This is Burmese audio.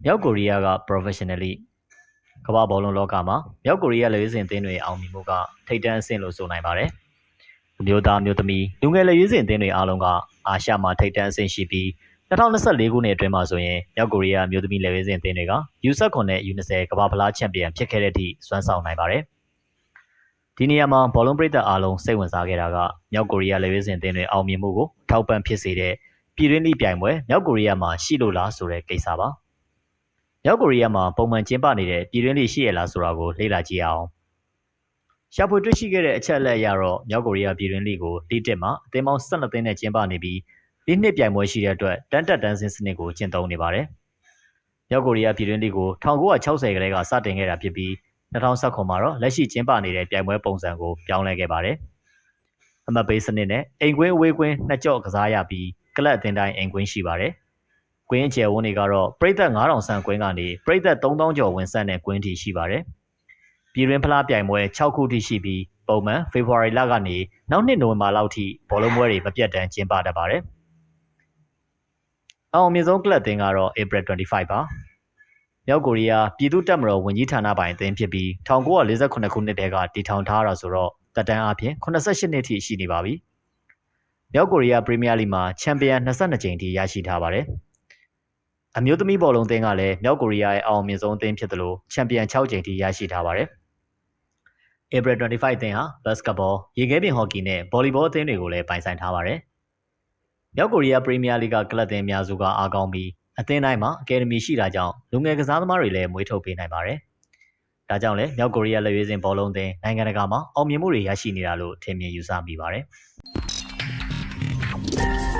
မြောက်ကိုရီးယားက professionally ကမ္ဘာဘောလုံးလောကမှာမြောက်ကိုရီးယားလက်ရွေးစင်အသင်းတွေအောင်မြင်မှုကထိပ်တန်းအဆင့်လို့ဆိုနိုင်ပါတယ်။အမျိုးသားမျိုးသမီးလူငယ်လက်ရွေးစင်အသင်းတွေအားလုံးကအာရှမှာထိပ်တန်းအဆင့်ရှိပြီး2024ခုနှစ်အတွင်းမှာဆိုရင်မြောက်ကိုရီးယားမျိုးသမီးလက်ရွေးစင်အသင်းတွေက U19 နဲ့ U20 ကမ္ဘာဖလားချန်ပီယံဖြစ်ခဲ့တဲ့အထိစွမ်းဆောင်နိုင်ပါတယ်။ဒီနေရာမှာဘောလုံးပရိသတ်အားလုံးစိတ်ဝင်စားခဲ့တာကမြောက်ကိုရီးယားလက်ရွေးစင်အသင်းတွေအောင်မြင်မှုကိုထောက်ပံ့ဖြစ်စေတဲ့ပြည်တွင်းလိပြိုင်ပွဲမြောက်ကိုရီးယားမှာရှိလို့လားဆိုတဲ့ကိစ္စပါ။မြောက်ကိုရီးယားမှာပုံမှန်ကျင်းပနေတဲ့ပြည်တွင်းလေးရှိရလားဆိုတာကိုလေ့လာကြည့်အောင်။ရှာဖွေတွေ့ရှိခဲ့တဲ့အချက်အလက်အရတော့မြောက်ကိုရီးယားပြည်တွင်းလေးကိုလိတစ်မှာအသင်းပေါင်း12သင်းနဲ့ကျင်းပနေပြီးလိနှစ်ပြိုင်ပွဲရှိတဲ့အတွက်တန်းတက်တန်းစင်းစနစ်ကိုကျင့်သုံးနေပါတယ်။မြောက်ကိုရီးယားပြည်တွင်းလေးကို1960ကတည်းကစတင်ခဲ့တာဖြစ်ပြီး2019မှာတော့လက်ရှိကျင်းပနေတဲ့ပြိုင်ပွဲပုံစံကိုပြောင်းလဲခဲ့ပါတယ်။အမှတ်ပေးစနစ်နဲ့အိမ်ကွင်းအဝေးကွင်းနှစ်ကြော့ကစားရပြီးကလပ်အသင်းတိုင်းအိမ်ကွင်းရှိပါတယ်။ကွင်းကျယ်ဝန်းတွေကတော့ပရိသတ်9000ဆန့်ကွင်းကနေပရိသတ်3000ကျော်ဝင်ဆက်တဲ့ကွင်းထိရှိပါတယ်။ပြည်တွင်းဖလားပြိုင်ပွဲ6ခုထိရှိပြီးပုံမှန်ဖေဖော်ဝါရီလကနေနောက်နှစ်နိုဝင်ဘာလောက်ထိဘောလုံးပွဲတွေမပြတ်တမ်းကျင်းပတတ်ပါတယ်။အောင်မြင်ဆုံးကလပ်အသင်းကတော့ April 25ပါ။မြောက်ကိုရီးယားပြည်သူ့တပ်မတော်ဝန်ကြီးဌာနပိုင်အသင်းဖြစ်ပြီး1948ခုနှစ်တည်းကတည်ထောင်ထားတာဆိုတော့တက်တန်းအပြင်88နှစ်ထိရှိနေပါပြီ။မြောက်ကိုရီးယားပရီးမီးယားလိမှာချန်ပီယံ22ကြိမ်ထိရရှိထားပါတယ်။အမျိုးသမီးဘောလုံးအသင်းကလည်းမြောက်ကိုရီးယားရဲ့အောင်မြင်ဆုံးအသင်းဖြစ်သလိုချန်ပီယံ6ကြိမ်ထိရရှိထားပါတယ်။ April 25အသင်းဟာဘတ်စကတ်ဘော၊ရေခဲပြင်ဟော်ကီနဲ့ဗော်လီဘောအသင်းတွေကိုလည်းပိုင်ဆိုင်ထားပါတယ်။မြောက်ကိုရီးယားပရီးမီးယားလိကကလပ်အသင်းအများစုကအားကောင်းပြီးအသင်းတိုင်းမှာအကယ်ဒမီရှိတာကြောင့်လူငယ်ကစားသမားတွေလည်းမွေးထုတ်ပေးနိုင်ပါတယ်။ဒါကြောင့်လည်းမြောက်ကိုရီးယားလက်ရွေးစင်ဘောလုံးအသင်းနိုင်ငံတကာမှာအောင်မြင်မှုတွေရရှိနေတာလို့ထင်မြင်ယူဆမိပါတယ်။